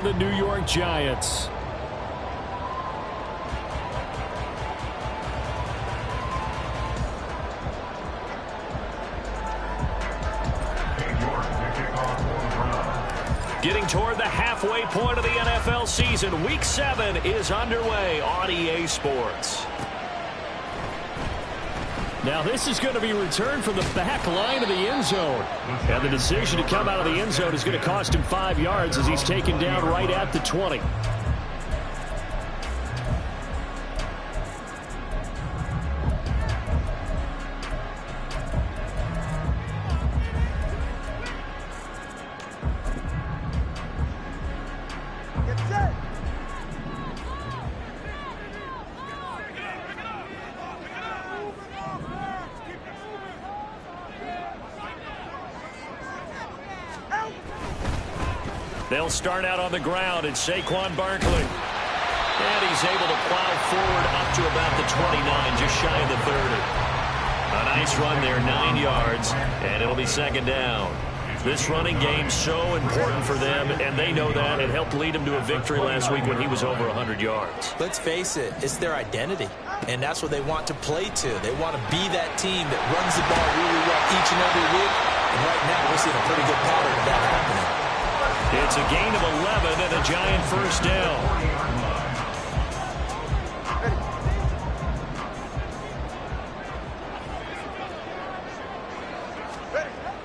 The New York Giants. Getting toward the halfway point of the NFL season. Week 7 is underway on EA Sports. Now this is going to be returned from the back line of the end zone. And the decision to come out of the end zone is going to cost him 5 yards as he's taken down right at the 20. They'll start out on the ground, and Saquon Barkley. And he's able to plow forward up to about the 29, just shy of the 30. A nice run there, 9 yards, and it'll be second down. This running game's so important for them, and they know that. It helped lead them to a victory last week when he was over 100 yards. Let's face it, it's their identity, and that's what they want to play to. They want to be that team that runs the ball really well each and every week, and right now we're seeing a pretty good pattern of that happening. It's a gain of 11 and a Giant first down.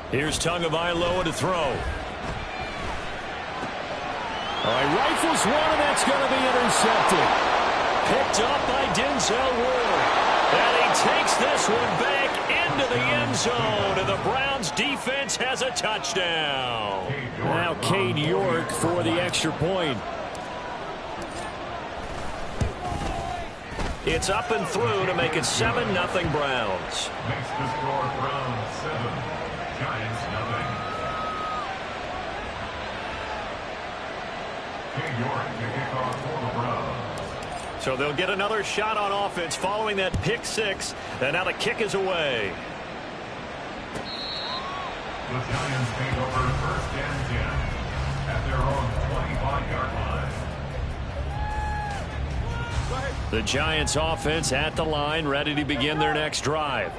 Here's Tagovailoa to throw. All right, rifles one, and that's going to be intercepted. Picked up by Denzel Ward. And he takes this one back into the end zone, and the Browns defense has a touchdown. Now Cade York for the extra point. It's up and through to make it 7-0 Browns. Makes the score Browns 7, Giants 0. Cade York to kick off for the Browns. So they'll get another shot on offense following that pick six, and now the kick is away. The Giants take over first and 10 at their own 25-yard line. The Giants offense at the line, ready to begin their next drive.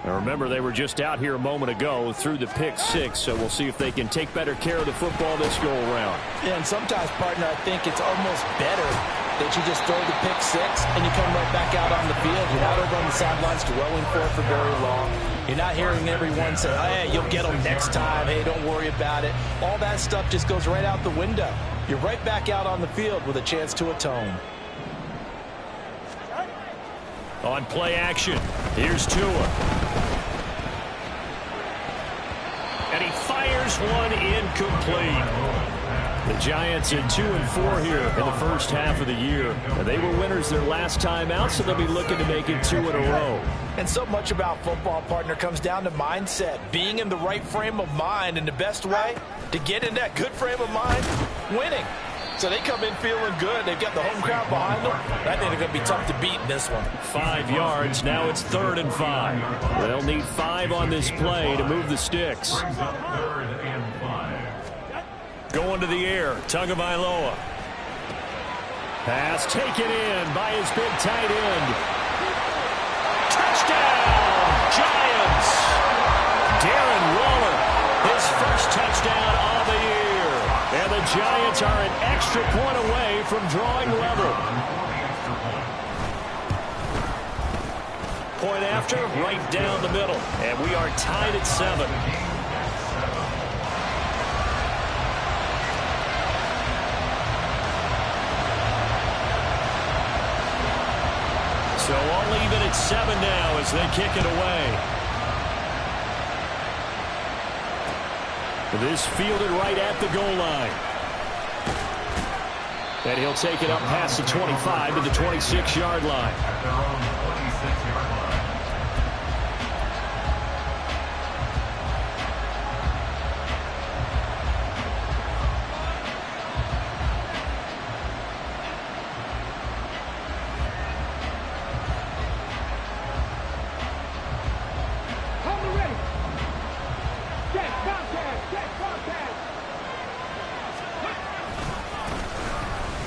Now remember, they were just out here a moment ago through the pick six, so we'll see if they can take better care of the football this go around. Yeah, and sometimes, partner, I think it's almost better that you just throw the pick six and you come right back out on the field. You're not over on the sidelines dwelling for it for very long. You're not hearing everyone say, hey, you'll get them next time. Hey, don't worry about it. All that stuff just goes right out the window. You're right back out on the field with a chance to atone. On play action, here's Tua. And he fires one incomplete. The Giants in 2-4 here in the first half of the year. They were winners their last time out, so they'll be looking to make it 2 in a row. And so much about football, partner, comes down to mindset. Being in the right frame of mind, and the best way to get in that good frame of mind, winning. So they come in feeling good. They've got the home crowd behind them. I think they're going to be tough to beat in this one. 5 yards. Now it's 3rd and 5. They'll need 5 on this play to move the sticks. Brings up 3rd and 5. Going to the air. Tagovailoa. Pass taken in by his big tight end. Touchdown, Giants. Darren Waller, his first touchdown of the year. And the Giants are an extra point away from drawing level. Point after, right down the middle. And we are tied at 7. So all even at 7 now as they kick it away. This fielded right at the goal line. And he'll take it up past the 25 to the 26-yard line. At their own 26-yard line.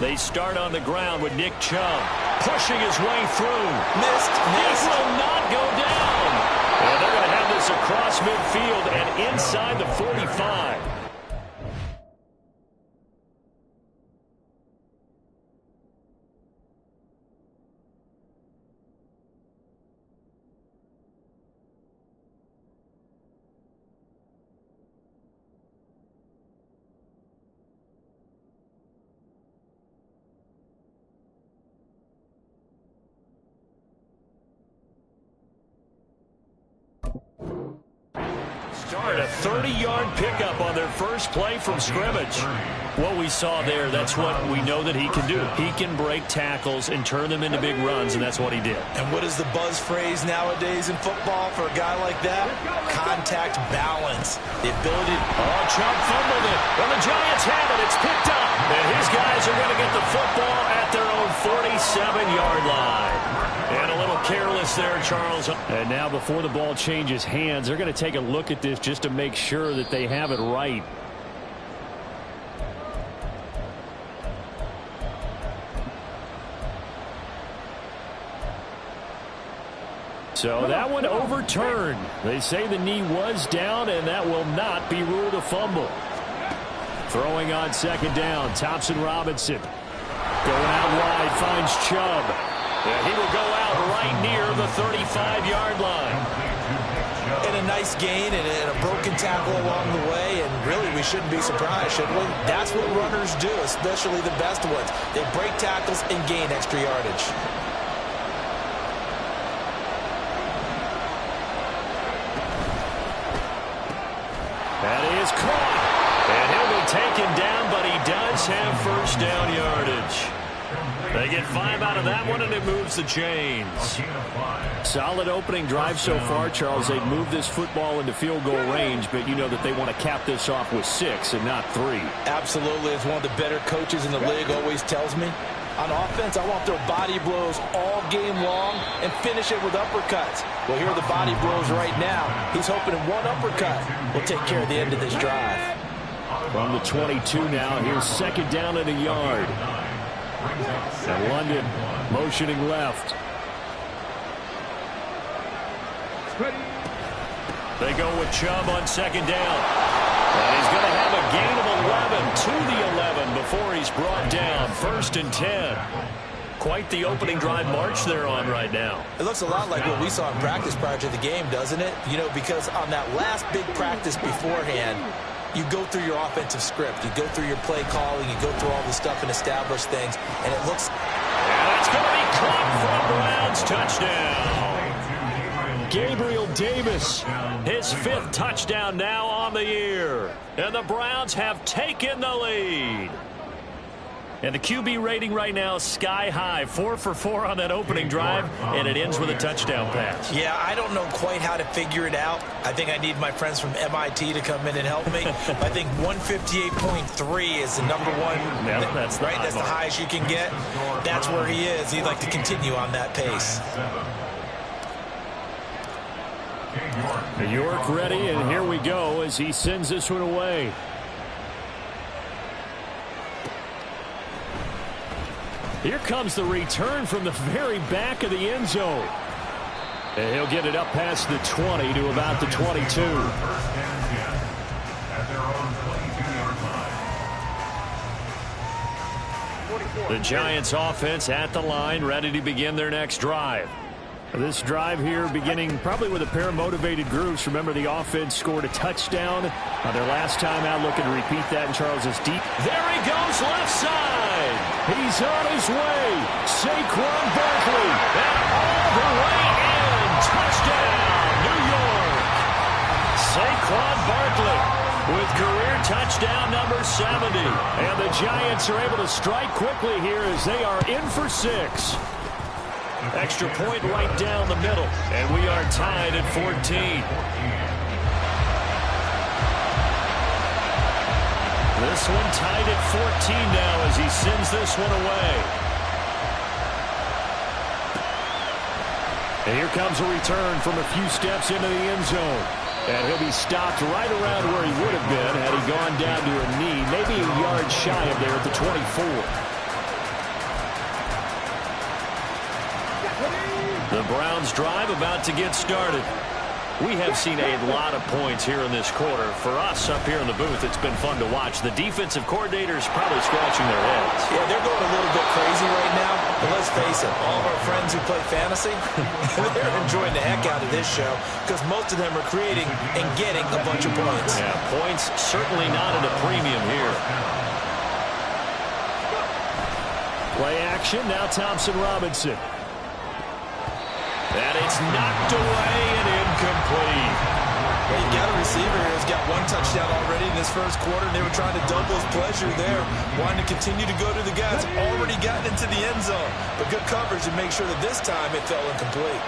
They start on the ground with Nick Chubb pushing his way through. Missed. It will not go down. And they're going to have this across midfield and inside the 45. Start a 30-yard pickup on their first play from scrimmage. What we saw there, that's what we know that he can do. He can break tackles and turn them into big runs, and that's what he did. And what is the buzz phrase nowadays in football for a guy like that? Contact balance. The ability. Oh, Chubb fumbled it. Well, the Giants have it. It's picked up. And his guys are going to get the football at their own 47-yard line. And a little careless there, Charles. And now before the ball changes hands, they're going to take a look at this just to make sure that they have it right. So that one overturned. They say the knee was down, and that will not be ruled a fumble. Throwing on second down, Thompson Robinson. Going out wide, finds Chubb. And he will go out right near the 35-yard line. And a nice gain and a broken tackle along the way, and really we shouldn't be surprised, should we? That's what runners do, especially the best ones. They break tackles and gain extra yardage. That is caught. And he'll be taken down, but he does have first down yardage. They get 5 out of that one, and it moves the chains. Solid opening drive so far, Charles. They've moved this football into field goal range, but you know that they want to cap this off with 6 and not 3. Absolutely. As one of the better coaches in the league always tells me, on offense, I want their body blows all game long and finish it with uppercuts. Well, here are the body blows right now. He's hoping in one uppercut will take care of the end of this drive. From the 22 now, here's second down and a yard. And London motioning left. They go with Chubb on second down. And he's going to have a gain of 11 to the 11 before he's brought down. First and 10. Quite the opening drive march they're on right now. It looks a lot like what we saw in practice prior to the game, doesn't it? You know, because on that last big practice beforehand, you go through your offensive script. You go through your play calling. You go through all the stuff and establish things. And it looks... And that's going to be caught for Browns. Touchdown. Gabriel Davis, his 5th touchdown now on the year. And the Browns have taken the lead. And the QB rating right now is sky high. 4 for 4 on that opening drive, and it ends with a touchdown pass. Yeah, I don't know quite how to figure it out. I think I need my friends from MIT to come in and help me. I think 158.3 is the number one. Yeah, that's the right. That's the highest you can get. That's where he is. He'd like to continue on that pace. York ready, and here we go as he sends this one away. Here comes the return from the very back of the end zone. And he'll get it up past the 20 to about the 22. The Giants offense at the line, ready to begin their next drive. This drive here beginning probably with a pair of motivated groups. Remember, the offense scored a touchdown on their last time out. Looking to repeat that, and Charles is deep. There he goes, left side. He's on his way. Saquon Barkley. And all the way in. Touchdown, New York. Saquon Barkley with career touchdown number 70. And the Giants are able to strike quickly here as they are in for 6. Extra point right down the middle. And we are tied at 14. This one tied at 14 now as he sends this one away. And here comes a return from a few steps into the end zone. And he'll be stopped right around where he would have been had he gone down to a knee, maybe a yard shy of there at the 24. The Browns drive about to get started. We have seen a lot of points here in this quarter. For us up here in the booth, it's been fun to watch. The defensive coordinators probably scratching their heads. Yeah, they're going a little bit crazy right now. But let's face it, all of our friends who play fantasy, they're enjoying the heck out of this show because most of them are creating and getting a bunch of points. Yeah, points certainly not at a premium here. Play action, now Thompson Robinson. And it's knocked away and incomplete. Well, you got a receiver here who's got one touchdown already in this first quarter, and they were trying to double his pleasure there, wanting to continue to go to the guys already gotten into the end zone. But good coverage to make sure that this time it fell incomplete.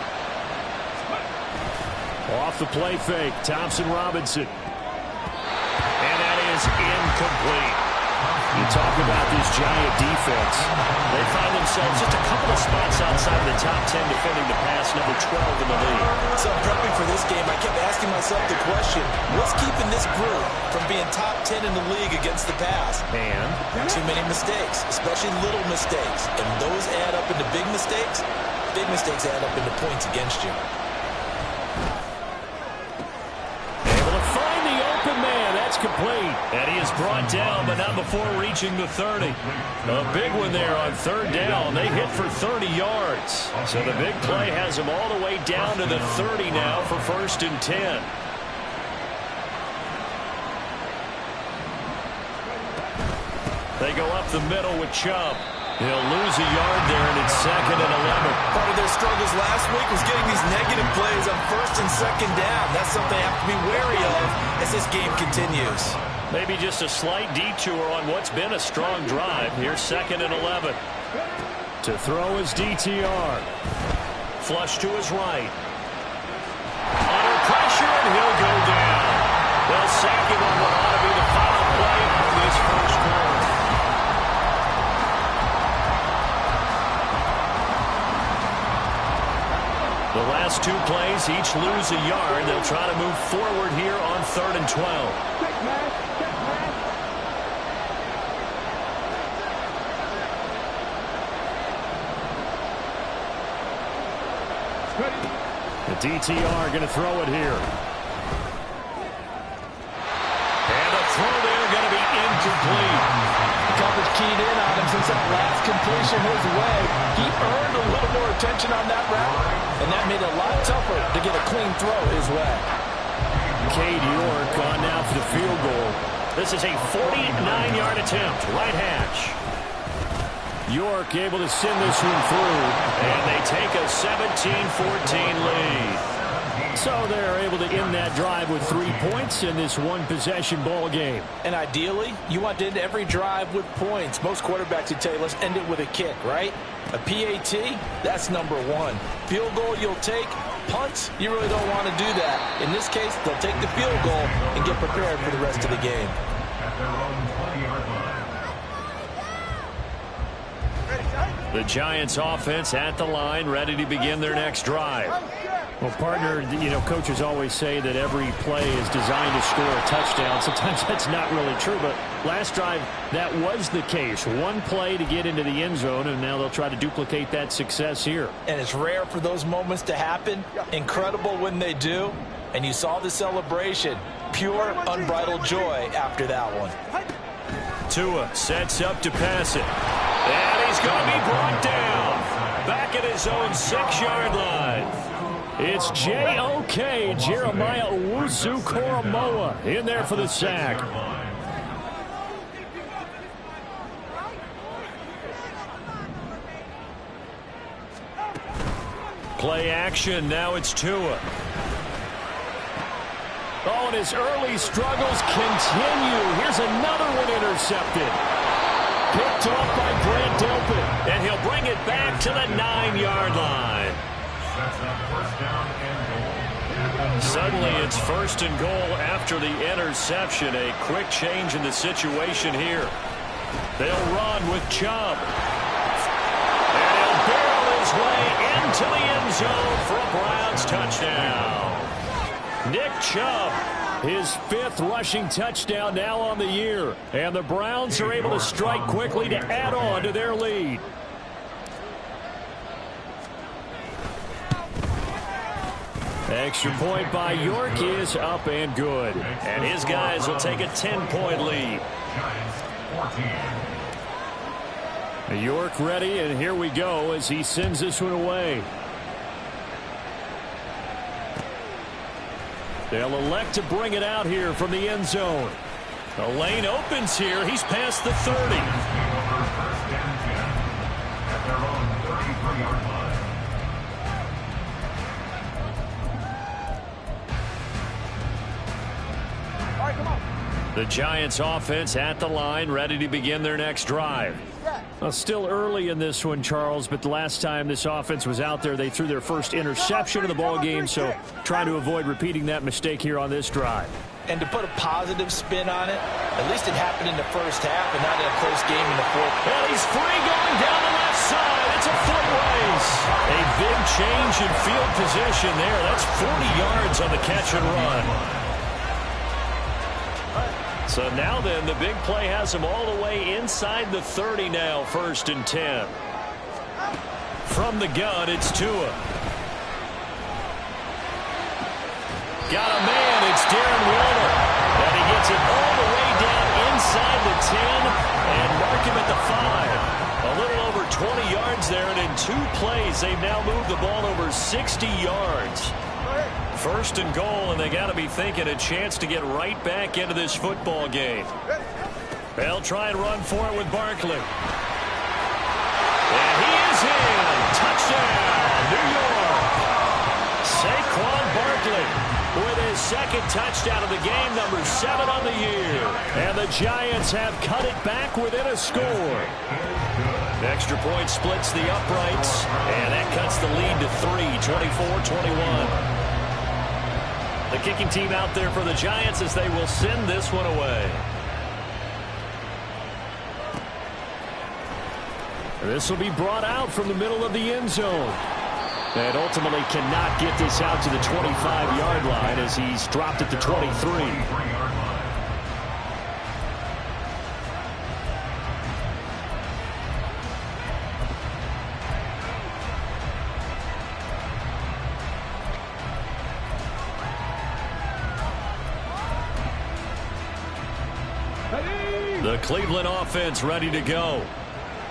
Off the play fake, Thompson Robinson. And that is incomplete. You talk about this Giant defense. They find themselves just a couple of spots outside of the top 10 defending the pass, number 12 in the league. So prepping for this game, I kept asking myself the question, what's keeping this group from being top 10 in the league against the pass? And too many mistakes, especially little mistakes. And those add up into big mistakes. Big mistakes add up into points against you. Complete. And he is brought down, but not before reaching the 30. A big one there on third down. They hit for 30 yards. So the big play has them all the way down to the 30 now for 1st and 10. They go up the middle with Chubb. He'll lose a yard there, and it's 2nd and 11. Part of their struggles last week was getting these negative plays on 1st and 2nd down. That's something they have to be wary of as this game continues. Maybe just a slight detour on what's been a strong drive. Here's 2nd and 11. To throw his DTR. Flush to his right. Under pressure, and he'll go down. They'll sack him on what ought to be the final play of this first quarter. The last two plays each lose a yard. They'll try to move forward here on 3rd and 12. The DTR going to throw it here. And the throw there going to be incomplete. Coverage keyed in on him since that last completion his way. He earned a little more attention on that route, and that made it a lot tougher to get a clean throw his way. Cade York on now for the field goal. This is a 49-yard attempt, right hash. York able to send this one through. And they take a 17-14 lead. So they're able to end that drive with 3 points in this one-possession ball game. And ideally, you want to end every drive with points. Most quarterbacks would tell you, let's end it with a kick, right? A PAT, that's number 1. Field goal you'll take. Punts, you really don't want to do that. In this case, they'll take the field goal and get prepared for the rest of the game. At their own 20-yard line. The Giants offense at the line, ready to begin their next drive. Well, partner, you know, coaches always say that every play is designed to score a touchdown. Sometimes that's not really true, but last drive, that was the case. One play to get into the end zone, and now they'll try to duplicate that success here. And it's rare for those moments to happen. Incredible when they do. And you saw the celebration. Pure, unbridled joy after that one. Tua sets up to pass it. And he's going to be brought down. Back at his own 6-yard line. It's J.O.K. Jeremiah Owusu-Koramoah in there for the sack. Play action. Now it's Tua. Oh, and his early struggles continue. Here's another one intercepted. Picked off by Grant Delpit. And he'll bring it back to the 9-yard line. Suddenly it's 1st and goal after the interception. A quick change in the situation here. They'll run with Chubb. And he'll barrel his way into the end zone for a Browns touchdown. Nick Chubb, his 5th rushing touchdown now on the year. And the Browns are able to strike quickly to add on to their lead. Extra point by York is up and good. And his guys will take a 10-point lead. York ready, and here we go as he sends this one away. They'll elect to bring it out here from the end zone. The lane opens here. He's past the 30. First and 10 at their own 33-yard line. The Giants offense at the line, ready to begin their next drive. Well, still early in this one, Charles, but the last time this offense was out there, they threw their first interception of the ball game, so trying to avoid repeating that mistake here on this drive. And to put a positive spin on it, at least it happened in the first half and not in a close game in the fourth. And he's free going down the left side. It's a foot race. A big change in field position there. That's 40 yards on the catch and run. So now then, the big play has him all the way inside the 30 now, 1st and 10. From the gun, it's Tua. Got a man, it's Darren Waller. And he gets it all the way down inside the 10 and mark him at the 5. A little over 20 yards there, and in 2 plays, they've now moved the ball over 60 yards. 1st and goal, and they got to be thinking a chance to get right back into this football game. They'll try and run for it with Barkley. And he is in. Touchdown, New York. Saquon Barkley with his 2nd touchdown of the game, number 7 on the year. And the Giants have cut it back within a score. Extra point splits the uprights, and that cuts the lead to 3, 24-21. The kicking team out there for the Giants as they will send this one away. This will be brought out from the middle of the end zone. And ultimately cannot get this out to the 25-yard line as he's dropped it to 23. The Cleveland offense ready to go.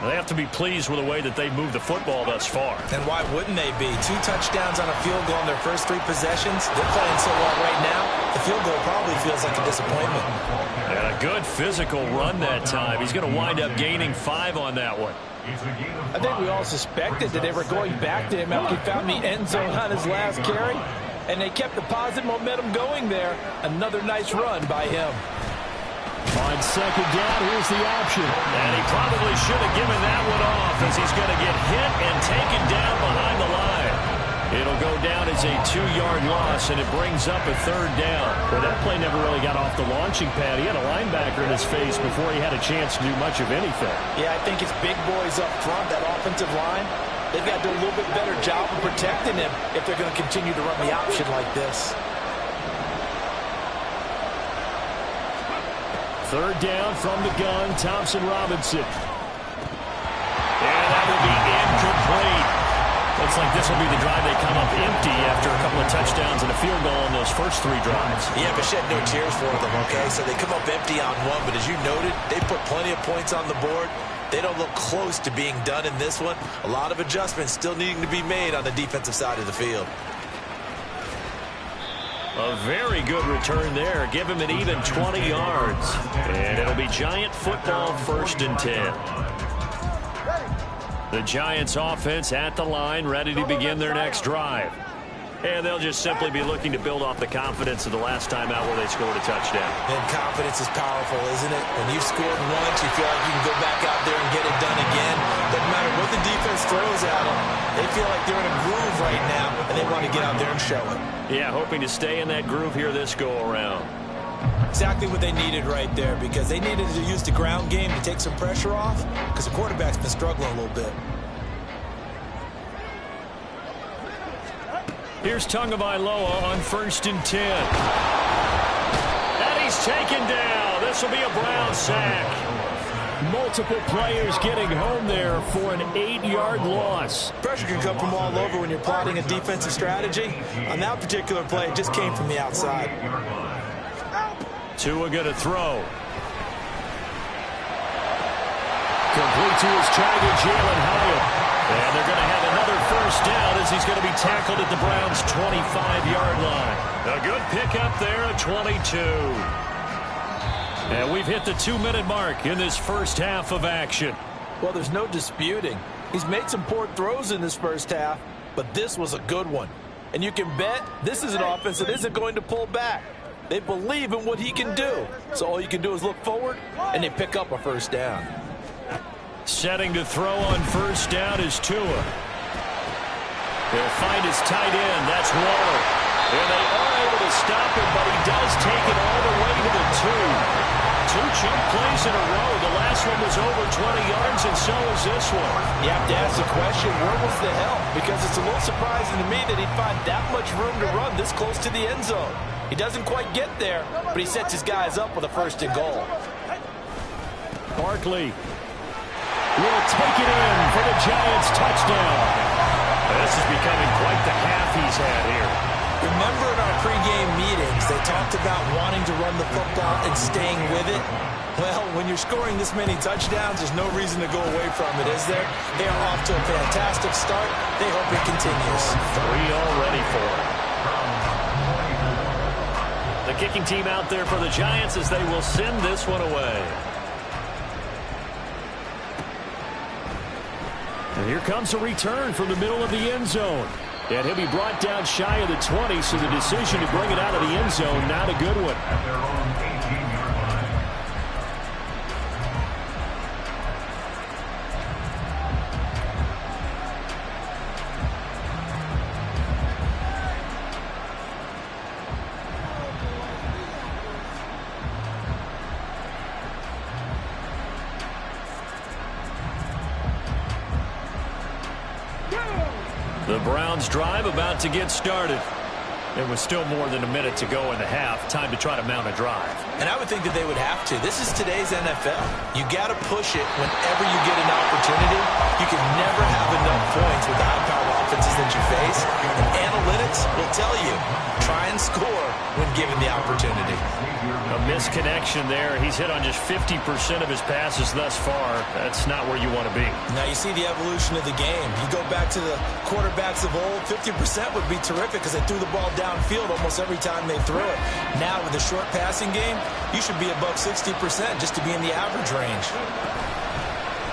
They have to be pleased with the way that they've moved the football thus far. And why wouldn't they be? 2 touchdowns on a field goal in their first 3 possessions. They're playing so well right now, the field goal probably feels like a disappointment. And a good physical run that time. He's going to wind up gaining 5 on that one. I think we all suspected that they were going back to him after he found the end zone on his last carry. And they kept the positive momentum going there. Another nice run by him. On 2nd down, here's the option. And he probably should have given that one off as he's going to get hit and taken down behind the line. It'll go down as a 2-yard loss, and it brings up a 3rd down. Well, that play never really got off the launching pad. He had a linebacker in his face before he had a chance to do much of anything. Yeah, I think it's big boys up front, that offensive line. They've got to do a little bit better job of protecting him if they're going to continue to run the option like this. 3rd down from the gun, Thompson Robinson. And that will be incomplete. Looks like this will be the drive they come up empty after a couple of touchdowns and a field goal on those first 3 drives. Yeah, but shed no tears for them, okay? So they come up empty on one, but as you noted, they put plenty of points on the board. They don't look close to being done in this one. A lot of adjustments still needing to be made on the defensive side of the field. A very good return there. Give him an even 20 yards. And it'll be Giant football, 1st and 10. The Giants offense at the line, ready to begin their next drive. And they'll just simply be looking to build off the confidence of the last time out where they scored a touchdown. And confidence is powerful, isn't it? When you've scored once, you feel like you can go back out there and get it done again. Doesn't matter what the defense throws at them. They feel like they're in a groove right now, and they want to get out there and show it. Yeah, hoping to stay in that groove here this go-around. Exactly what they needed right there, because they needed to use the ground game to take some pressure off, because the quarterback's been struggling a little bit. Here's Tagovailoa on 1st and 10. And he's taken down. This will be a Brown sack. Multiple players getting home there for an 8-yard loss. Pressure can come from all over when you're plotting a defensive strategy. On that particular play, it just came from the outside. Tua going to throw. Complete to his target, Jalen Hyatt. And they're going to have another first down as he's going to be tackled at the Browns' 25-yard line. A good pickup there at 22. And we've hit the 2-minute mark in this first half of action. Well, there's no disputing. He's made some poor throws in this first half, but this was a good one. And you can bet this is an offense that isn't going to pull back. They believe in what he can do. So all you can do is look forward, and they pick up a first down. Setting to throw on first down is Tua. They'll find his tight end. That's Waller. And they are able to stop him, but he does take it all the way to the 2. 2 chunk plays in a row. The last one was over 20 yards, and so is this one. You have to ask the question, where was the help? Because it's a little surprising to me that he'd find that much room to run this close to the end zone. He doesn't quite get there, but he sets his guys up with a first and goal. Barkley will take it in for the Giants touchdown. This is becoming quite the half he's had here. Remember in our pregame meetings, they talked about wanting to run the football and staying with it? Well, when you're scoring this many touchdowns, there's no reason to go away from it, is there? They are off to a fantastic start. They hope it continues. 3 already for him. The kicking team out there for the Giants as they will send this one away. And here comes a return from the middle of the end zone. And he'll be brought down shy of the 20, so the decision to bring it out of the end zone, not a good one. At their own 18-yard line. The Browns drive about to get started. There was still more than a minute to go in the half. Time to try to mount a drive. And I would think that they would have to. This is today's NFL. You got to push it whenever you get an opportunity. You can never have enough points with the high-powered offenses that you face. And analytics will tell you, try and score when given the opportunity. A misconnection there. He's hit on just 50% of his passes thus far. That's not where you want to be. Now you see the evolution of the game. You go back to the quarterbacks of old, 50% would be terrific because they threw the ball downfield almost every time they threw it. Now with the short passing game, you should be above 60% just to be in the average range.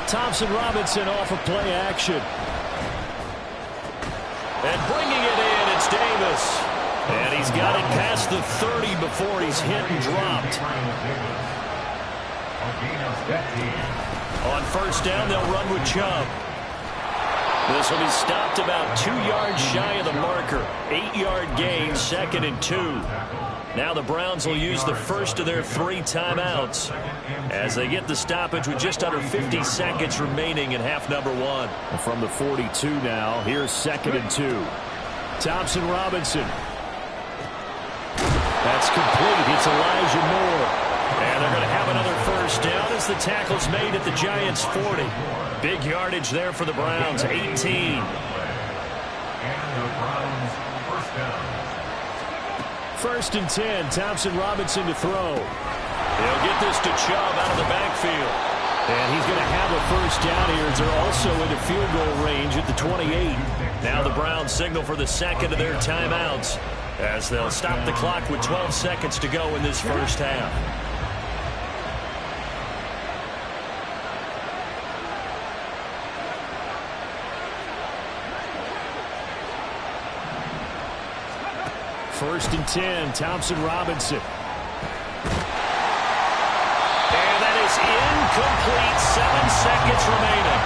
Thompson Robinson off of play action. And bringing it in, it's Davis. And he's got it past the 30 before he's hit and dropped. On first down, they'll run with Chubb. This will be stopped about 2 yards shy of the marker. 8-yard gain, 2nd and 2. Now the Browns will use the first of their 3 timeouts as they get the stoppage with just under 50 seconds remaining in half number 1. From the 42 now, here's 2nd and 2. Thompson Robinson. That's complete. It's Elijah Moore. And they're going to have another first down as the tackle's made at the Giants' 40. Big yardage there for the Browns, 18. And the Browns first down. 1st and 10, Thompson Robinson to throw. He'll get this to Chubb out of the backfield. And he's going to have a first down here as they're also into field goal range at the 28. Now the Browns signal for the second of their timeouts as they'll stop the clock with 12 seconds to go in this first half. First and 10, Thompson Robinson. And that is incomplete. 7 seconds remaining.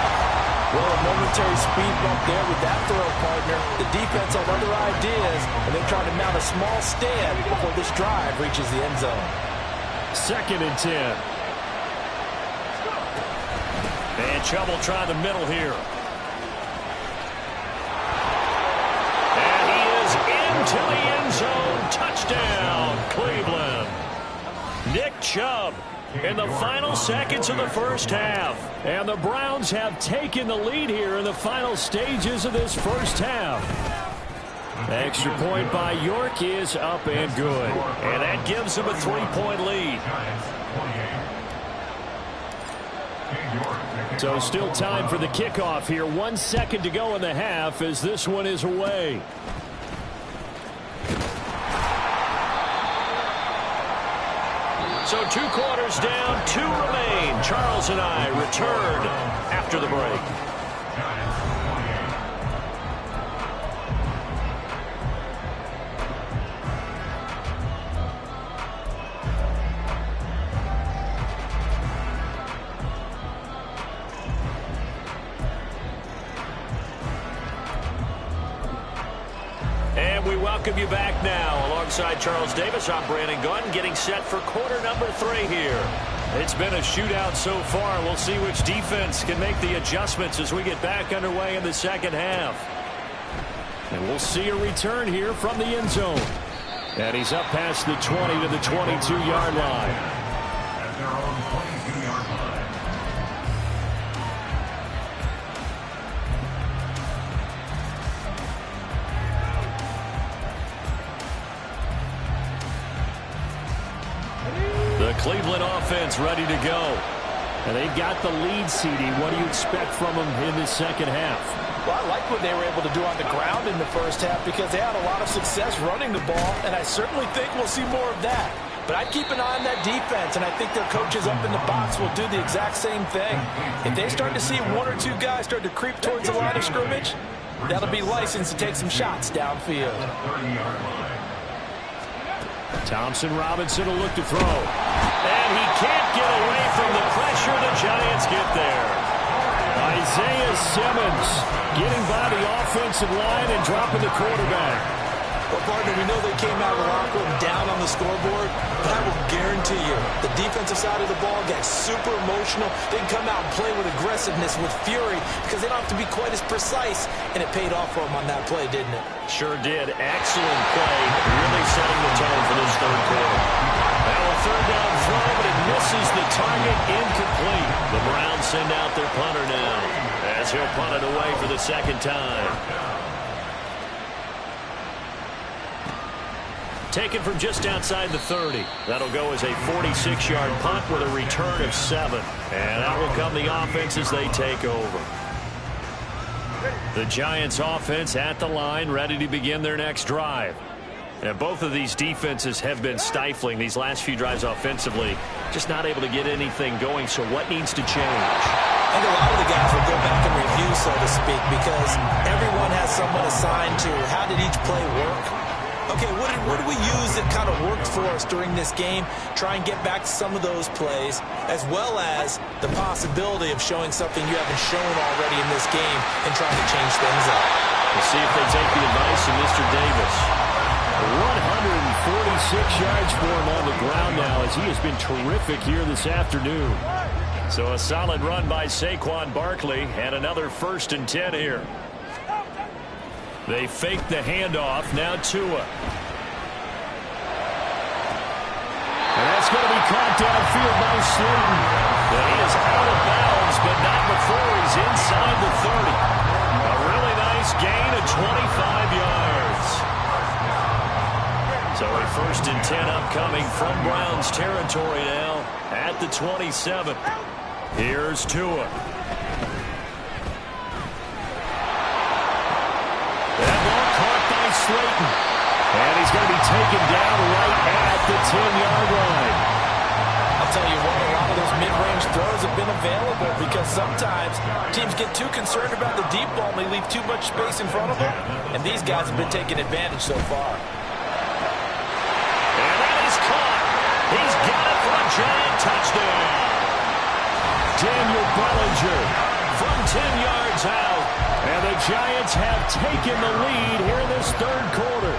Well, a momentary speed bump there with that throw, partner. The defense had other ideas, and they're trying to mount a small stand before this drive reaches the end zone. 2nd and 10. And Chubb will try the middle here. And he is into the end zone. Touchdown, Cleveland. Nick Chubb in the final seconds of the first half. And the Browns have taken the lead here in the final stages of this first half. Extra point by York is up and good. And that gives them a 3-point lead. So still time for the kickoff here. 1 second to go in the half as this one is away. So 2 quarters down, 2 remain. Charles and I return after the break. And we welcome you back now. Alongside Charles Davis, I'm Brandon Gunn, getting set for quarter number 3 here. It's been a shootout so far. We'll see which defense can make the adjustments as we get back underway in the second half. And we'll see a return here from the end zone. And he's up past the 20 to the 22-yard line. At their own 22-yard line. The Cleveland offense ready to go. And they've got the lead, CD. What do you expect from them in the second half? Well, I like what they were able to do on the ground in the first half because they had a lot of success running the ball, and I certainly think we'll see more of that. But I'd keep an eye on that defense, and I think their coaches up in the box will do the exact same thing. If they start to see 1 or 2 guys start to creep towards the line of scrimmage, that'll be licensed to take some shots downfield. Thompson Robinson will look to throw. And he can't get away from the pressure. The Giants get there. Isaiah Simmons getting by the offensive line and dropping the quarterback. Well, partner, we know they came out of the locker room down on the scoreboard, but I will guarantee you the defensive side of the ball got super emotional. They can come out and play with aggressiveness, with fury, because they don't have to be quite as precise, and it paid off for them on that play, didn't it? Sure did. Excellent play, really setting the tone for this third quarter. Now a third down throw, but it misses the target, incomplete. The Browns send out their punter now, as he'll punt it away for the second time. Taken from just outside the 30. That'll go as a 46-yard punt with a return of 7. And out will come the offense as they take over. The Giants offense at the line, ready to begin their next drive. And both of these defenses have been stifling these last few drives offensively. Just not able to get anything going, so what needs to change? I think a lot of the guys will go back and review, so to speak, because everyone has someone assigned to how did each play work. Okay, what did we use that kind of worked for us during this game? Try and get back to some of those plays, as well as the possibility of showing something you haven't shown already in this game and trying to change things up. We'll see if they take the advice of Mr. Davis. 146 yards for him on the ground now, as he has been terrific here this afternoon. So a solid run by Saquon Barkley, and another 1st and 10 here. They fake the handoff. Now Tua. And that's going to be caught downfield by Slayton. And he is out of bounds, but not before he's inside the 30. A really nice gain of 25 yards. So a 1st and 10 upcoming from Browns territory now at the 27. Here's Tua. Slayton. And he's going to be taken down right at the 10-yard line. I'll tell you what, a lot of those mid-range throws have been available because sometimes teams get too concerned about the deep ball and they leave too much space in front of them. And these guys have been taking advantage so far. And that is caught. He's got it for a giant touchdown. Daniel Bellinger from 10 yards out. And the Giants have taken the lead here in this third quarter.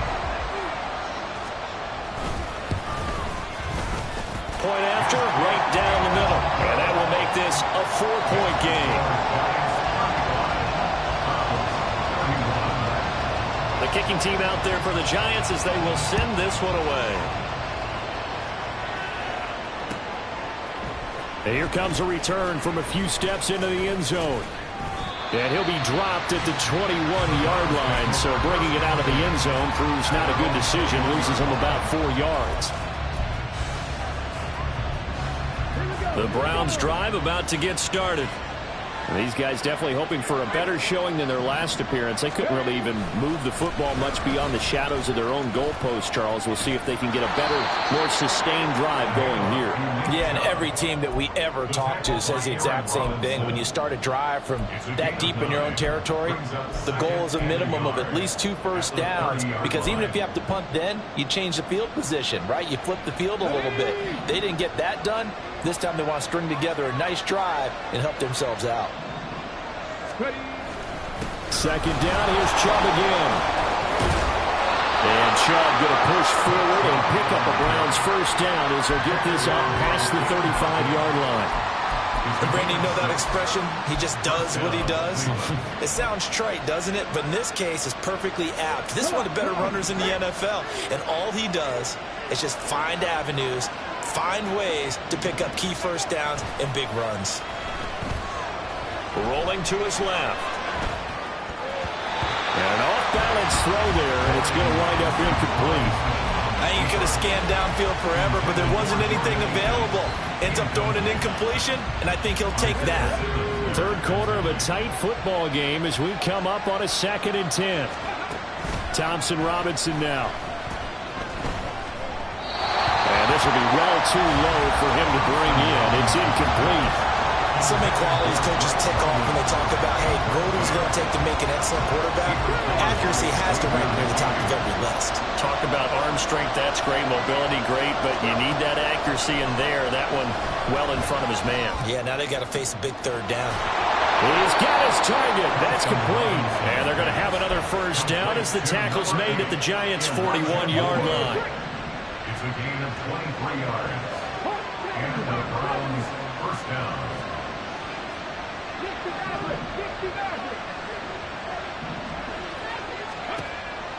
Point after, right down the middle. And that will make this a 4-point game. The kicking team out there for the Giants as they will send this one away. And here comes a return from a few steps into the end zone. And he'll be dropped at the 21-yard line. So bringing it out of the end zone proves not a good decision. Loses him about 4 yards. The Browns drive about to get started. And these guys definitely hoping for a better showing than their last appearance. They couldn't really even move the football much beyond the shadows of their own goalpost, Charles. We'll see if they can get a better, more sustained drive going here. Yeah, and every team that we ever talk to says the exact same thing. When you start a drive from that deep in your own territory, the goal is a minimum of at least 2 first downs, because even if you have to punt then, you change the field position, right? You flip the field a little bit. They didn't get that done. This time they want to string together a nice drive and help themselves out. Second down, here's Chubb again. And Chubb going to push forward and pick up a Browns first down as he'll get this up past the 35-yard line. And Brandon, you know that expression? He just does what he does. It sounds trite, doesn't it? But in this case, it's perfectly apt. This is one of the better runners in the NFL. And all he does is just find avenues, find ways to pick up key first downs and big runs. Rolling to his left. And an off-balance throw there, and it's going to wind up incomplete. I think you could have scanned downfield forever, but there wasn't anything available. Ends up throwing an incompletion, and I think he'll take that. Third quarter of a tight football game as we come up on a 2nd and 10. Thompson Robinson now. And this will be well too low for him to bring in. It's incomplete. So many qualities coaches tick off when they talk about, hey, what is it going to take to make an excellent quarterback? Accuracy has to rank near the top of every list. Talk about arm strength, that's great. Mobility, great. But you need that accuracy in there. That one well in front of his man. Yeah, now they got to face a big third down. He's got his target. That's complete. And they're going to have another first down as the tackle's made at the Giants' 41-yard line. It's a gain of 23 yards. And the Browns first down.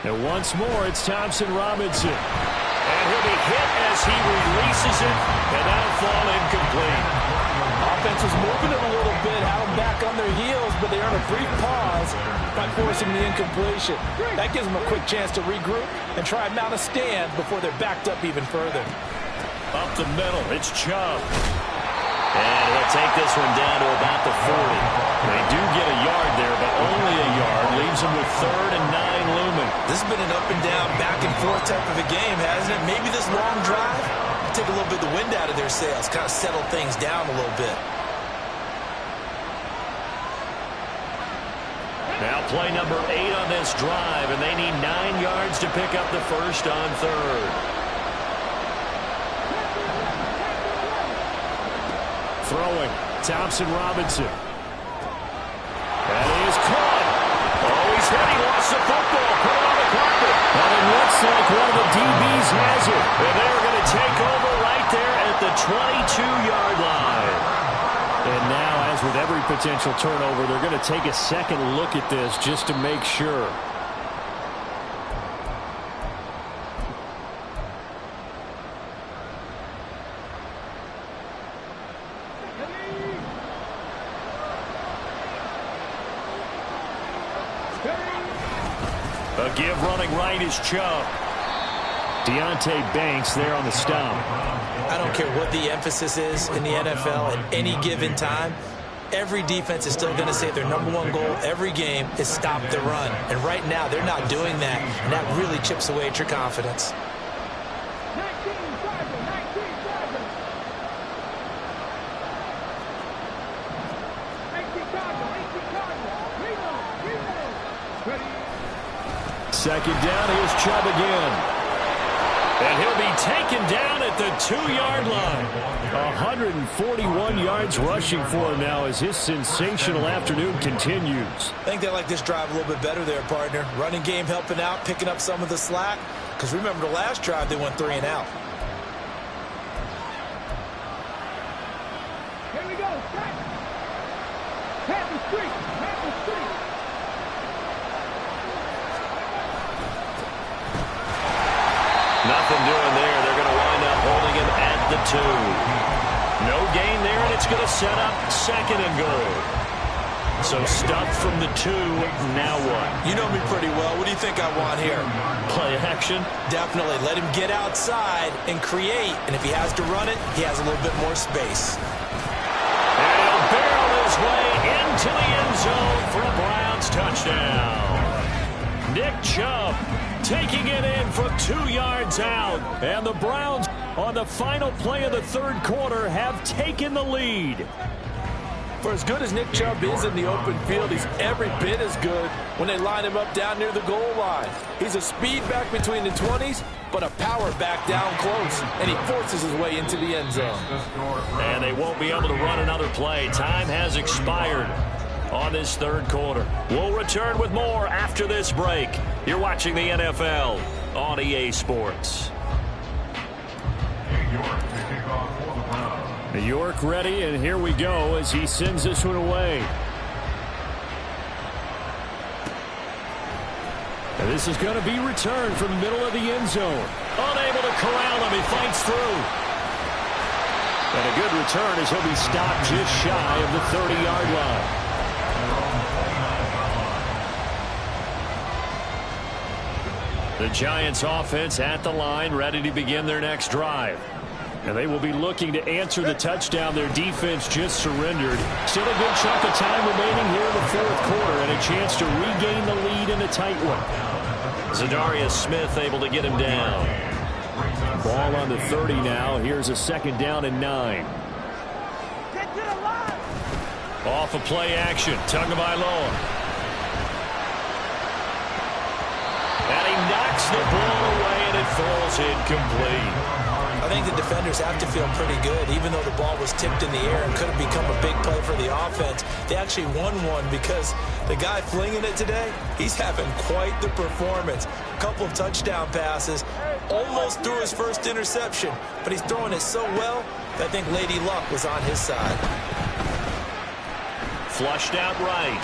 And once more, it's Thompson Robinson. And he'll be hit as he releases it, and that'll fall incomplete. Offense was moving it a little bit, had them back on their heels, but they earned a brief pause by forcing the incompletion. That gives them a quick chance to regroup and try and mount a stand before they're backed up even further. Up the middle, it's Chubb. And he'll take this one down to about the 40. They do get a yard there, but only a yard. Leaves them with 3rd and 9 looming. This has been an up and down, back and forth type of a game, hasn't it? Maybe this long drive take a little bit of the wind out of their sails, kind of settle things down a little bit. Now play number 8 on this drive, and they need 9 yards to pick up the first on 3rd. Throwing, Thompson Robinson. And he is caught. Oh, he's hit. He lost the football. Put it on the carpet. And it looks like one of the DBs has it. And they're going to take over right there at the 22-yard line. And now, as with every potential turnover, they're going to take a second look at this just to make sure. A give running right is Chubb. Deonte Banks there on the stop. I don't care what the emphasis is in the NFL at any given time. Every defense is still going to say their #1 goal every game is stop the run. And right now, they're not doing that, and that really chips away at your confidence. Second down, here's Chubb again. And he'll be taken down at the 2-yard line. 141 yards rushing for him now as his sensational afternoon continues. I think they like this drive a little bit better there, partner. Running game helping out, picking up some of the slack. Because remember the last drive, they went 3 and out. Here we go. Pat the street. Pat the street. Nothing doing there. They're going to wind up holding him at the 2. No gain there, and it's going to set up 2nd and goal. So stuffed from the 2, now what? You know me pretty well. What do you think I want here? Play action? Definitely. Let him get outside and create. And if he has to run it, he has a little bit more space. And he'll barrel his way into the end zone for a Browns touchdown. Nick Chubb taking it in from 2 yards out. And the Browns, on the final play of the 3rd quarter, have taken the lead. For as good as Nick Chubb is in the open field, he's every bit as good when they line him up down near the goal line. He's a speed back between the 20s, but a power back down close, and he forces his way into the end zone. And they won't be able to run another play. Time has expired on this 3rd quarter. We'll return with more after this break. You're watching the NFL on EA Sports. York ready, and here we go as he sends this one away. And this is going to be returned from the middle of the end zone. Unable to corral him. He fights through. And a good return as he'll be stopped just shy of the 30-yard line. The Giants offense at the line, ready to begin their next drive. And they will be looking to answer the touchdown their defense just surrendered. Still a good chunk of time remaining here in the 4th quarter and a chance to regain the lead in a tight one. Zadarius Smith able to get him down. Ball on the 30 now. Here's a 2nd down and 9. Get to the line. Off of play action. Tagovailoa. And he knocks the ball away and it falls incomplete. I think the defenders have to feel pretty good. Even though the ball was tipped in the air and could have become a big play for the offense, they actually won one because the guy flinging it today, he's having quite the performance. A couple of touchdown passes, almost threw his first interception, but he's throwing it so well that I think Lady Luck was on his side. Flushed out right.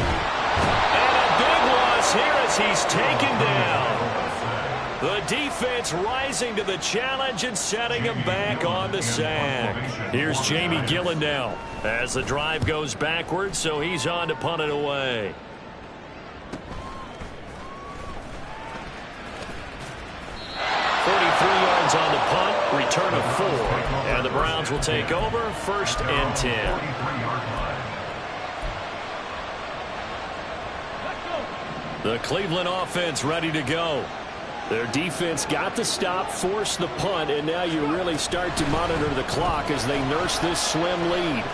And a big loss here as he's taken down. The defense rising to the challenge and setting him back on the sack. Here's Jamie Gillen now as the drive goes backwards, so he's on to punt it away. Yards on the punt, return of 4, and the Browns will take over 1st and 10. The Cleveland offense ready to go. Their defense got the stop, forced the punt, and now you really start to monitor the clock as they nurse this slim lead.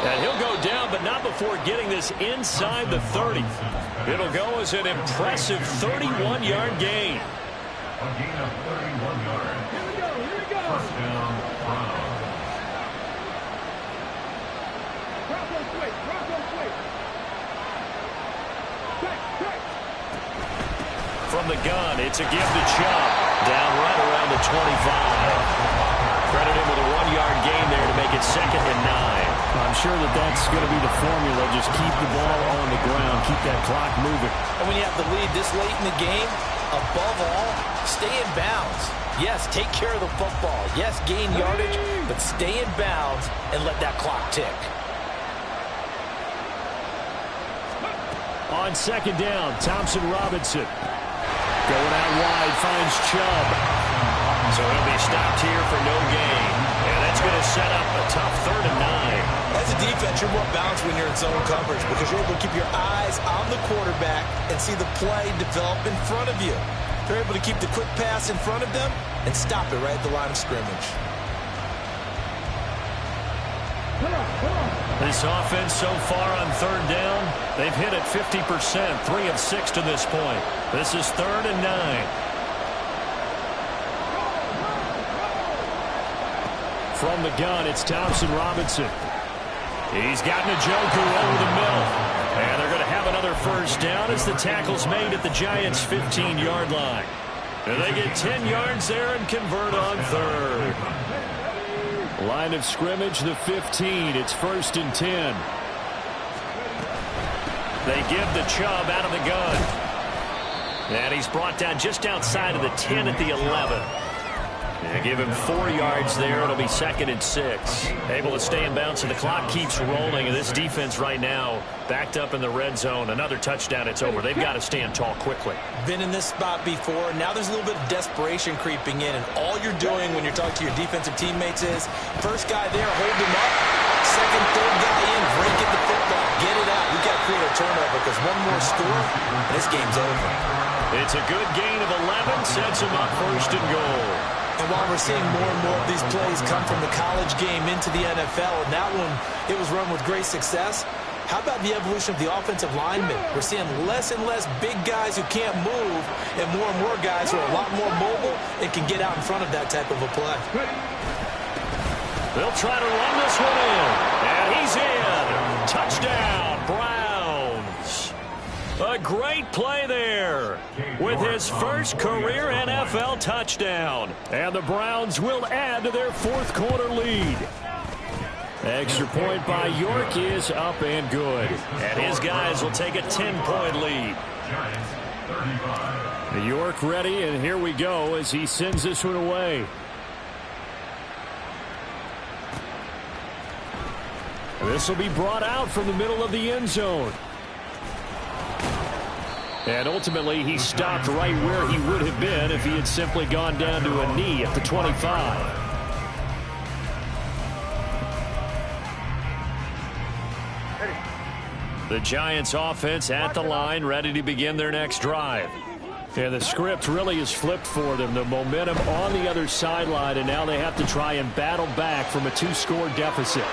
And he'll go down, but not before getting this inside the 30. It'll go as an impressive 31-yard gain. A gain of 31 yards. Here we go. First down, Browns. Bronco switch. From the gun, it's a give to Chubb. Down right around the 25. Credit him with a 1-yard gain there to make it 2nd and 9. I'm sure that that's going to be the formula. Just keep the ball on the ground. Keep that clock moving. And when you have the lead this late in the game, above all, stay in bounds. Yes, take care of the football. Yes, gain yardage, but stay in bounds and let that clock tick. On 2nd down, Thompson Robinson. Going out wide, finds Chubb. So he'll be stopped here for no gain. And that's going to set up a tough 3rd and 9. As a defense, you're more balanced when you're in zone coverage because you're able to keep your eyes on the quarterback and see the play develop in front of you. You're able to keep the quick pass in front of them and stop it right at the line of scrimmage. This offense so far on 3rd down, they've hit it 50%, 3 of 6 to this point. This is 3rd and 9. From the gun, it's Thompson Robinson. He's got Njoku over the middle. And they're going to have another 1st down as the tackle's made at the Giants' 15-yard line. And they get 10 yards there and convert on 3rd. Line of scrimmage, the 15. It's 1st and 10. They give the Chubb out of the gun. And he's brought down just outside of the 10 at the 11. Yeah, give him 4 yards there. It'll be 2nd and 6. Able to stay in bounds, and the clock keeps rolling. And this defense right now backed up in the red zone. Another touchdown, it's over. They've got to stand tall quickly. Been in this spot before. Now there's a little bit of desperation creeping in. And all you're doing when you're talking to your defensive teammates is, first guy there, hold him up. Second, third guy in, break it the football. Get it out. We've got to create a turnover because one more score, and this game's over. It's a good gain of 11. Sets him up 1st and goal. And while we're seeing more and more of these plays come from the college game into the NFL, and that one, it was run with great success, how about the evolution of the offensive linemen? We're seeing less and less big guys who can't move and more guys who are a lot more mobile and can get out in front of that type of a play. They'll try to run this one in. And he's in. Touchdown, Browns. A great play there with his first career NFL touchdown. And the Browns will add to their 4th quarter lead. Extra point by York is up and good. And his guys will take a 10-point lead. York ready, and here we go as he sends this one away. This will be brought out from the middle of the end zone. And ultimately, he stopped right where he would have been if he had simply gone down to a knee at the 25. The Giants offense at the line, ready to begin their next drive. And the script really is flipped for them. The momentum on the other sideline, and now they have to try and battle back from a 2-score deficit.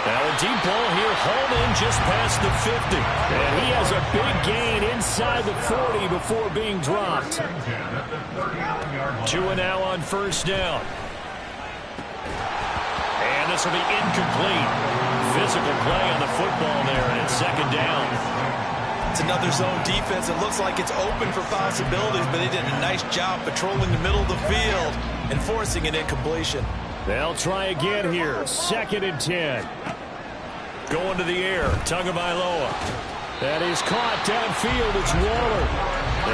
Now a deep ball here, Holman just past the 50. And he has a big gain inside the 40 before being dropped. 2 and now on 1st down. And this will be incomplete. Physical play on the football there, and it's 2nd down. It's another zone defense. It looks like it's open for possibilities, but they did a nice job patrolling the middle of the field and forcing an incompletion. They'll try again here. 2nd and 10. Going to the air. Tagovailoa. That is caught downfield. It's Waller.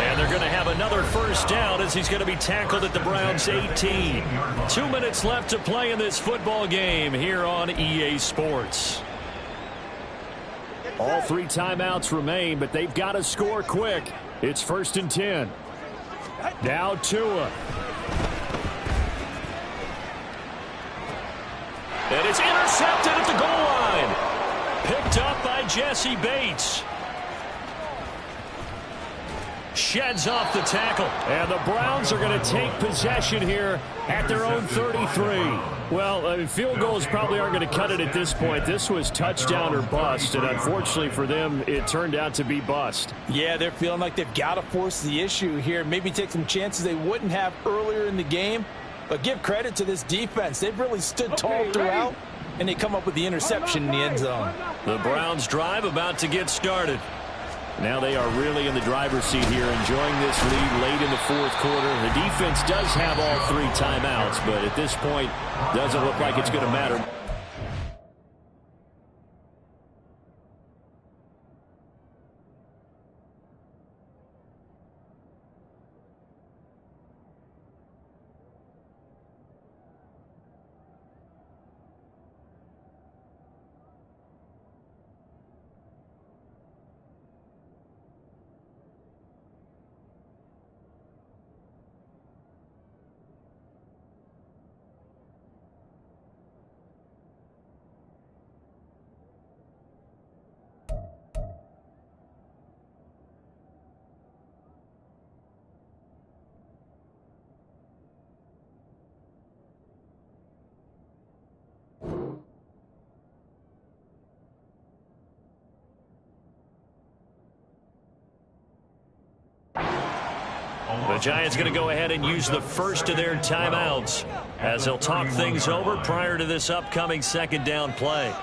And they're going to have another 1st down as he's going to be tackled at the Browns' 18. 2 minutes left to play in this football game here on EA Sports. All 3 timeouts remain, but they've got to score quick. It's 1st and 10. Now Tua. And it's intercepted at the goal line. Picked up by Jesse Bates. Sheds off the tackle. And the Browns are going to take possession here at their own 33. Well, field goals probably aren't going to cut it at this point. This was touchdown or bust, and unfortunately for them, it turned out to be bust. Yeah, they're feeling like they've got to force the issue here. Maybe take some chances they wouldn't have earlier in the game. But give credit to this defense. They've really stood tall throughout, and they come up with the interception in the end zone. The Browns drive about to get started. Now they are really in the driver's seat here, enjoying this lead late in the 4th quarter. The defense does have all 3 timeouts, but at this point, doesn't look like it's going to matter. The Giants going to go ahead and use the first of their timeouts as they'll talk things over prior to this upcoming 2nd down play.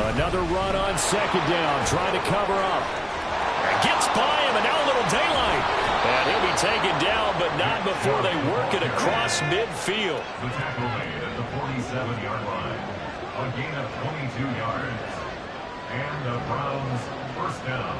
Another run on second down, trying to cover up. And gets by him, and now a little daylight. And he'll be taken down, but not before they work it across midfield. The tackle made at the 47-yard line. A gain of 22 yards. And the Browns first down.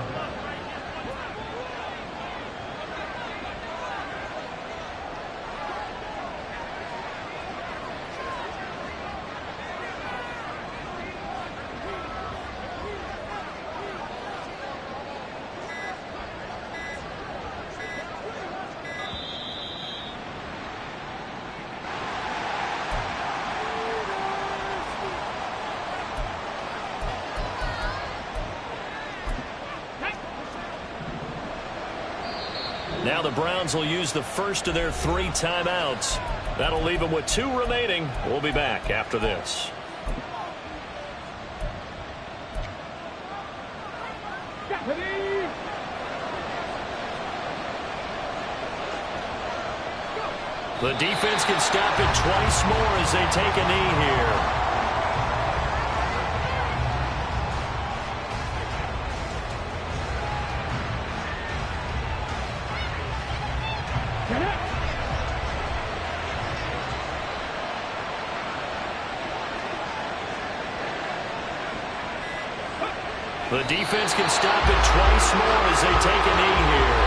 Now the Browns will use the first of their 3 timeouts. That'll leave them with 2 remaining. We'll be back after this. The defense can stop it twice more as they take a knee here. The defense can stop it twice more as they take a knee here.